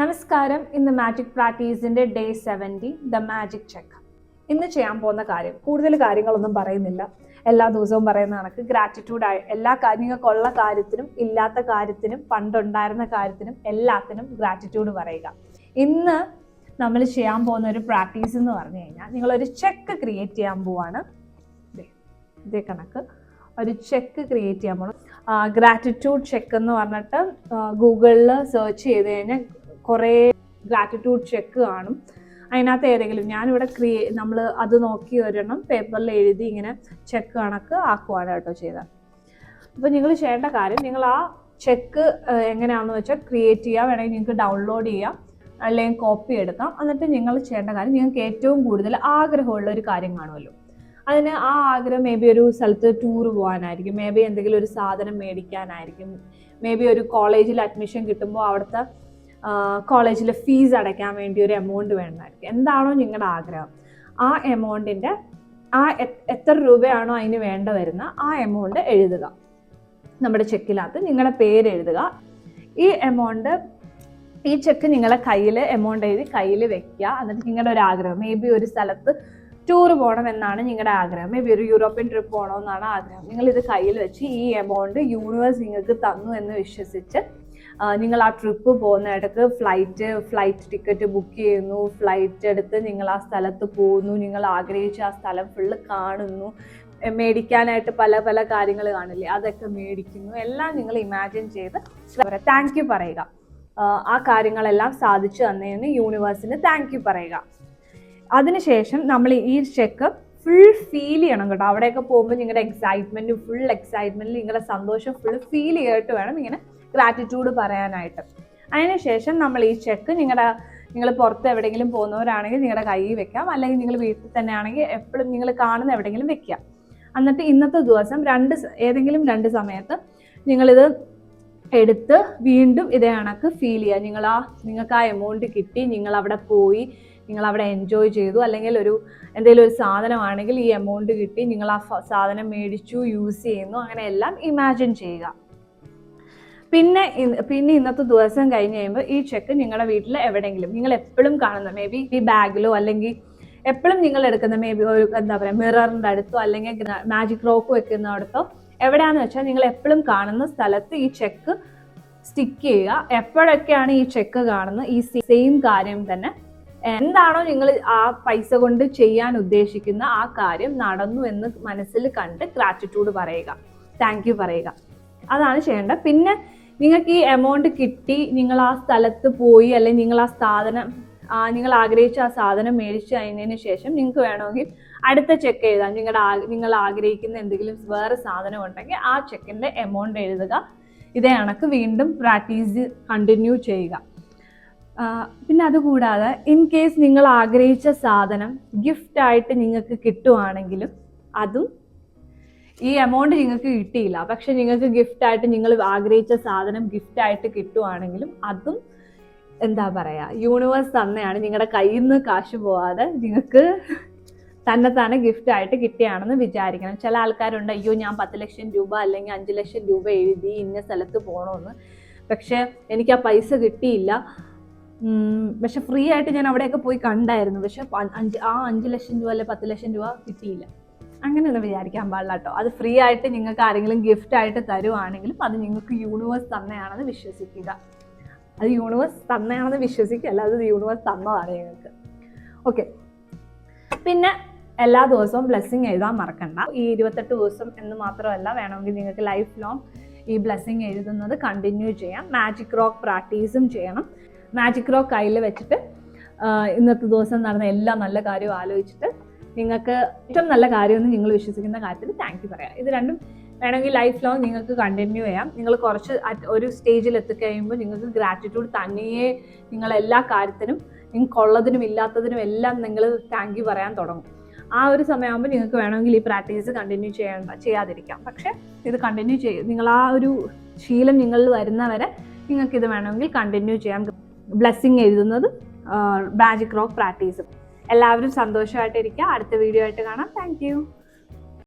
നമസ്കാരം. ഇന്ന് മാജിക് പ്രാക്ടീസിന്റെ ഡേ 70 ദ മാജിക് ചെക്ക്. ഇന്ന് ചെയ്യാൻ പോകുന്ന കാര്യം കൂടുതൽ കാര്യങ്ങളൊന്നും പറയുന്നില്ല, എല്ലാ ദിവസവും പറയുന്ന കണക്ക് ഗ്രാറ്റിറ്റ്യൂഡ് എല്ലാ കാര്യങ്ങൾക്കുള്ള കാര്യത്തിനും ഇല്ലാത്ത കാര്യത്തിനും പണ്ടുണ്ടായിരുന്ന കാര്യത്തിനും എല്ലാത്തിനും ഗ്രാറ്റിറ്റ്യൂഡ് പറയുക. ഇന്ന് നമ്മൾ ചെയ്യാൻ പോകുന്ന ഒരു പ്രാക്ടീസ് എന്ന് പറഞ്ഞു കഴിഞ്ഞാൽ നിങ്ങളൊരു ചെക്ക് ക്രിയേറ്റ് ചെയ്യാൻ പോവാണ്. ഇതേ കണക്ക് ഒരു ചെക്ക് ക്രിയേറ്റ് ചെയ്യാൻ പോകണം. ഗ്രാറ്റിറ്റ്യൂഡ് ചെക്ക് എന്ന് പറഞ്ഞിട്ട് ഗൂഗിളിൽ സെർച്ച് ചെയ്ത് കഴിഞ്ഞാൽ കുറേ ഗ്രാറ്റിറ്റ്യൂഡ് ചെക്ക് കാണും. അതിനകത്ത് ഏതെങ്കിലും ഞാനിവിടെ നമ്മൾ അത് നോക്കി ഒരെണ്ണം പേപ്പറിൽ എഴുതി ഇങ്ങനെ ചെക്ക് കണക്ക് ആക്കുവാണ് കേട്ടോ ചെയ്തത്. അപ്പോൾ നിങ്ങൾ ചെയ്യേണ്ട കാര്യം, നിങ്ങൾ ആ ചെക്ക് എങ്ങനെയാണെന്ന് വെച്ചാൽ ക്രിയേറ്റ് ചെയ്യുക, വേണമെങ്കിൽ നിങ്ങൾക്ക് ഡൗൺലോഡ് ചെയ്യാം അല്ലെങ്കിൽ കോപ്പി എടുക്കാം. എന്നിട്ട് നിങ്ങൾ ചെയ്യേണ്ട കാര്യം, നിങ്ങൾക്ക് ഏറ്റവും കൂടുതൽ ആഗ്രഹമുള്ള ഒരു കാര്യം കാണുമല്ലോ, അതിന് ആ ആഗ്രഹം മേ ബി ഒരു സ്ഥലത്ത് ടൂർ പോകാനായിരിക്കും, മേ ബി എന്തെങ്കിലും ഒരു സാധനം മേടിക്കാനായിരിക്കും, മേ ബി ഒരു കോളേജിൽ അഡ്മിഷൻ കിട്ടുമ്പോൾ അവിടുത്തെ കോളേജിലെ ഫീസ് അടയ്ക്കാൻ വേണ്ടി ഒരു എമൗണ്ട് വേണമായിരിക്കും. എന്താണോ നിങ്ങളുടെ ആഗ്രഹം, ആ എമൗണ്ടിൻ്റെ എത്ര രൂപയാണോ അതിന് വേണ്ട വരുന്ന ആ എമൗണ്ട് എഴുതുക. നമ്മുടെ ചെക്കിനകത്ത് നിങ്ങളുടെ പേര് എഴുതുക. ഈ ചെക്ക് നിങ്ങളെ കയ്യിൽ എമൗണ്ട് എഴുതി കയ്യിൽ വെക്കുക. എന്നിട്ട് നിങ്ങളുടെ ഒരു ആഗ്രഹം, മേ ബി ഒരു സ്ഥലത്ത് ടൂർ പോകണം എന്നാണ് നിങ്ങളുടെ ആഗ്രഹം, മേ ബി ഒരു യൂറോപ്യൻ ട്രിപ്പ് പോകണമെന്നാണ് ആഗ്രഹം. നിങ്ങളിത് കയ്യിൽ വെച്ച് ഈ എമൗണ്ട് യൂണിവേഴ്സ് നിങ്ങൾക്ക് തന്നു എന്ന് വിശ്വസിച്ച് നിങ്ങൾ ആ ട്രിപ്പ് പോകുന്ന ഇടയ്ക്ക് ഫ്ലൈറ്റ് ടിക്കറ്റ് ബുക്ക് ചെയ്യുന്നു, ഫ്ലൈറ്റ് എടുത്ത് നിങ്ങൾ ആ സ്ഥലത്ത് പോകുന്നു, നിങ്ങൾ ആഗ്രഹിച്ച ആ സ്ഥലം ഫുള്ള് കാണുന്നു, മേടിക്കാനായിട്ട് പല പല കാര്യങ്ങൾ കാണില്ലേ, അതൊക്കെ മേടിക്കുന്നു. എല്ലാം നിങ്ങൾ ഇമാജിൻ ചെയ്ത് താങ്ക് യു പറയുക. ആ കാര്യങ്ങളെല്ലാം സാധിച്ചു തന്നതിന് യൂണിവേഴ്സിന് താങ്ക് യു പറയുക. അതിനുശേഷം നമ്മൾ ഈ ചെക്ക് ഫുൾ ഫീൽ ചെയ്യണം കേട്ടോ. അവിടെയൊക്കെ പോകുമ്പോൾ നിങ്ങളുടെ ഫുൾ എക്സൈറ്റ്മെൻറ്റിൽ നിങ്ങളുടെ സന്തോഷം ഫുൾ ഫീൽ ചെയ്തിട്ട് വേണം ഇങ്ങനെ ഗ്രാറ്റിറ്റ്യൂഡ് പറയാനായിട്ട്. അതിനുശേഷം നമ്മൾ ഈ ചെക്ക് നിങ്ങൾ പുറത്ത് എവിടെയെങ്കിലും പോകുന്നവരാണെങ്കിൽ നിങ്ങളുടെ കയ്യിൽ വെക്കാം, അല്ലെങ്കിൽ നിങ്ങൾ വീട്ടിൽ തന്നെ ആണെങ്കിൽ എപ്പോഴും നിങ്ങൾ കാണുന്ന എവിടെയെങ്കിലും വെക്കാം. എന്നിട്ട് ഇന്നത്തെ ദിവസം ഏതെങ്കിലും രണ്ട് സമയത്ത് നിങ്ങളിത് എടുത്ത് വീണ്ടും ഇതേ കണക്ക് ഫീൽ ചെയ്യുക. നിങ്ങൾക്ക് ആ എമൗണ്ട് കിട്ടി, നിങ്ങൾ അവിടെ പോയി, നിങ്ങൾ അവിടെ എൻജോയ് ചെയ്തു, അല്ലെങ്കിൽ എന്തെങ്കിലും ഒരു സാധനമാണെങ്കിൽ ഈ എമൗണ്ട് കിട്ടി, നിങ്ങൾ ആ സാധനം മേടിച്ചു, യൂസ് ചെയ്യുന്നു, അങ്ങനെ എല്ലാം ഇമാജിൻ ചെയ്യുക. പിന്നെ ഇന്നത്തെ ദിവസം കഴിഞ്ഞ് കഴിയുമ്പോൾ ഈ ചെക്ക് നിങ്ങളുടെ വീട്ടിൽ എവിടെയെങ്കിലും നിങ്ങൾ എപ്പോഴും കാണുന്ന, മേ ബി ഈ ബാഗിലോ അല്ലെങ്കിൽ എപ്പോഴും നിങ്ങൾ എടുക്കുന്ന മേ ബി ഒരു മിററിൻ്റെ അടുത്തോ അല്ലെങ്കിൽ മാജിക് റോക്ക് വെക്കുന്നിടത്തോ എവിടെയാണെന്ന് വെച്ചാൽ നിങ്ങൾ എപ്പോഴും കാണുന്ന സ്ഥലത്ത് ഈ ചെക്ക് സ്റ്റിക്ക് ചെയ്യുക. എപ്പോഴൊക്കെയാണ് ഈ ചെക്ക് കാണുന്നത്, ഈ സെയിം കാര്യം തന്നെ എന്താണോ നിങ്ങൾ ആ പൈസ കൊണ്ട് ചെയ്യാൻ ഉദ്ദേശിക്കുന്ന ആ കാര്യം നടന്നു എന്ന് മനസ്സിൽ കണ്ട് ഗ്രാറ്റിറ്റ്യൂഡ് പറയുക, താങ്ക് യു പറയുക. അതാണ് ചെയ്യേണ്ടത്. പിന്നെ നിങ്ങൾക്ക് ഈ എമൗണ്ട് കിട്ടി, നിങ്ങൾ ആ സ്ഥലത്ത് പോയി, അല്ലെങ്കിൽ നിങ്ങൾ ആ സാധനം നിങ്ങൾ ആഗ്രഹിച്ച ആ സാധനം മേടിച്ച് കഴിഞ്ഞതിന് ശേഷം നിങ്ങൾക്ക് വേണമെങ്കിൽ അടുത്ത ചെക്ക് എഴുതാം. നിങ്ങൾ ആഗ്രഹിക്കുന്ന എന്തെങ്കിലും വേറെ സാധനം ഉണ്ടെങ്കിൽ ആ ചെക്കിൻ്റെ എമൗണ്ട് എഴുതുക. ഇതേ കണക്ക് വീണ്ടും പ്രാക്ടീസ് കണ്ടിന്യൂ ചെയ്യുക. പിന്നെ അതുകൂടാതെ ഇൻ കേസ് നിങ്ങൾ ആഗ്രഹിച്ച സാധനം ഗിഫ്റ്റായിട്ട് നിങ്ങൾക്ക് കിട്ടുവാണെങ്കിലും അതും, ഈ എമൗണ്ട് നിങ്ങൾക്ക് കിട്ടിയില്ല പക്ഷെ നിങ്ങൾക്ക് ഗിഫ്റ്റായിട്ട് നിങ്ങൾ ആഗ്രഹിച്ച സാധനം ഗിഫ്റ്റായിട്ട് കിട്ടുവാണെങ്കിലും അതും എന്താ പറയുക, യൂണിവേഴ്സ് തന്നെയാണ്. നിങ്ങളുടെ കയ്യിൽ നിന്ന് കാശ് പോവാതെ നിങ്ങൾക്ക് തന്നെ ഗിഫ്റ്റായിട്ട് കിട്ടിയാണെന്ന് വിചാരിക്കണം. ചില ആൾക്കാരുണ്ട്, അയ്യോ ഞാൻ 10 ലക്ഷം രൂപ അല്ലെങ്കിൽ 5 ലക്ഷം രൂപ എഴുതി ഇന്ന സ്ഥലത്ത് പോകണമെന്ന്, പക്ഷെ എനിക്ക് ആ പൈസ കിട്ടിയില്ല, പക്ഷെ ഫ്രീ ആയിട്ട് ഞാൻ അവിടെയൊക്കെ പോയി കണ്ടായിരുന്നു, പക്ഷെ 5 ലക്ഷം രൂപ അല്ലെ 10 ലക്ഷം രൂപ കിട്ടിയില്ല. അങ്ങനെയൊന്നും വിചാരിക്കാൻ പാടില്ല കേട്ടോ. അത് ഫ്രീ ആയിട്ട് നിങ്ങൾക്ക് ആരെങ്കിലും ഗിഫ്റ്റായിട്ട് തരുവാണെങ്കിലും അത് നിങ്ങൾക്ക് യൂണിവേഴ്സ് തന്നെയാണെന്ന് വിശ്വസിക്കുക. അത് യൂണിവേഴ്സ് തന്നെയാണെന്ന് വിശ്വസിക്കുക, അല്ലാതെ അത് യൂണിവേഴ്സ് തന്നതാണ് നിങ്ങൾക്ക്. ഓക്കെ. പിന്നെ എല്ലാ ദിവസവും ബ്ലെസ്സിങ് എഴുതാൻ മറക്കണ്ട. ഈ 28 ദിവസം എന്ന് മാത്രമല്ല, വേണമെങ്കിൽ നിങ്ങൾക്ക് ലൈഫ് ലോങ് ഈ ബ്ലെസ്സിങ് എഴുതുന്നത് കണ്ടിന്യൂ ചെയ്യാം. മാജിക് റോക്ക് പ്രാക്ടീസും ചെയ്യണം. മാജിക് റോക്ക് കയ്യിൽ വെച്ചിട്ട് ഇന്നത്തെ ദിവസം നടന്ന എല്ലാ നല്ല കാര്യവും ആലോചിച്ചിട്ട് നിങ്ങൾക്ക് ഏറ്റവും നല്ല കാര്യമെന്ന് നിങ്ങൾ വിശ്വസിക്കുന്ന കാര്യത്തിൽ താങ്ക് യു പറയാം. ഇത് രണ്ടും വേണമെങ്കിൽ ലൈഫ് ലോങ് നിങ്ങൾക്ക് കണ്ടിന്യൂ ചെയ്യാം. നിങ്ങൾ കുറച്ച് ഒരു സ്റ്റേജിൽ എത്തിക്കഴിയുമ്പോൾ നിങ്ങൾക്ക് ഗ്രാറ്റിറ്റ്യൂഡ് തന്നെയേ എല്ലാ കാര്യത്തിനും, നിങ്ങൾക്കുള്ളതിനും ഇല്ലാത്തതിനും എല്ലാം നിങ്ങൾ താങ്ക് യു പറയാൻ തുടങ്ങും. ആ ഒരു സമയമാകുമ്പോൾ നിങ്ങൾക്ക് വേണമെങ്കിൽ ഈ പ്രാക്ടീസ് കണ്ടിന്യൂ ചെയ്യാതിരിക്കാം. പക്ഷേ ഇത് കണ്ടിന്യൂ നിങ്ങൾ ആ ഒരു ശീലം നിങ്ങളിൽ വരുന്നവരെ നിങ്ങൾക്കിത് വേണമെങ്കിൽ കണ്ടിന്യൂ ചെയ്യാം. ബ്ലെസ്സിങ് എഴുതുന്നത്, മാജിക് റോക്ക് പ്രാക്ടീസും. എല്ലാവരും സന്തോഷമായിട്ടിരിക്കുക. അടുത്ത വീഡിയോ ആയിട്ട് കാണാം. Thank you.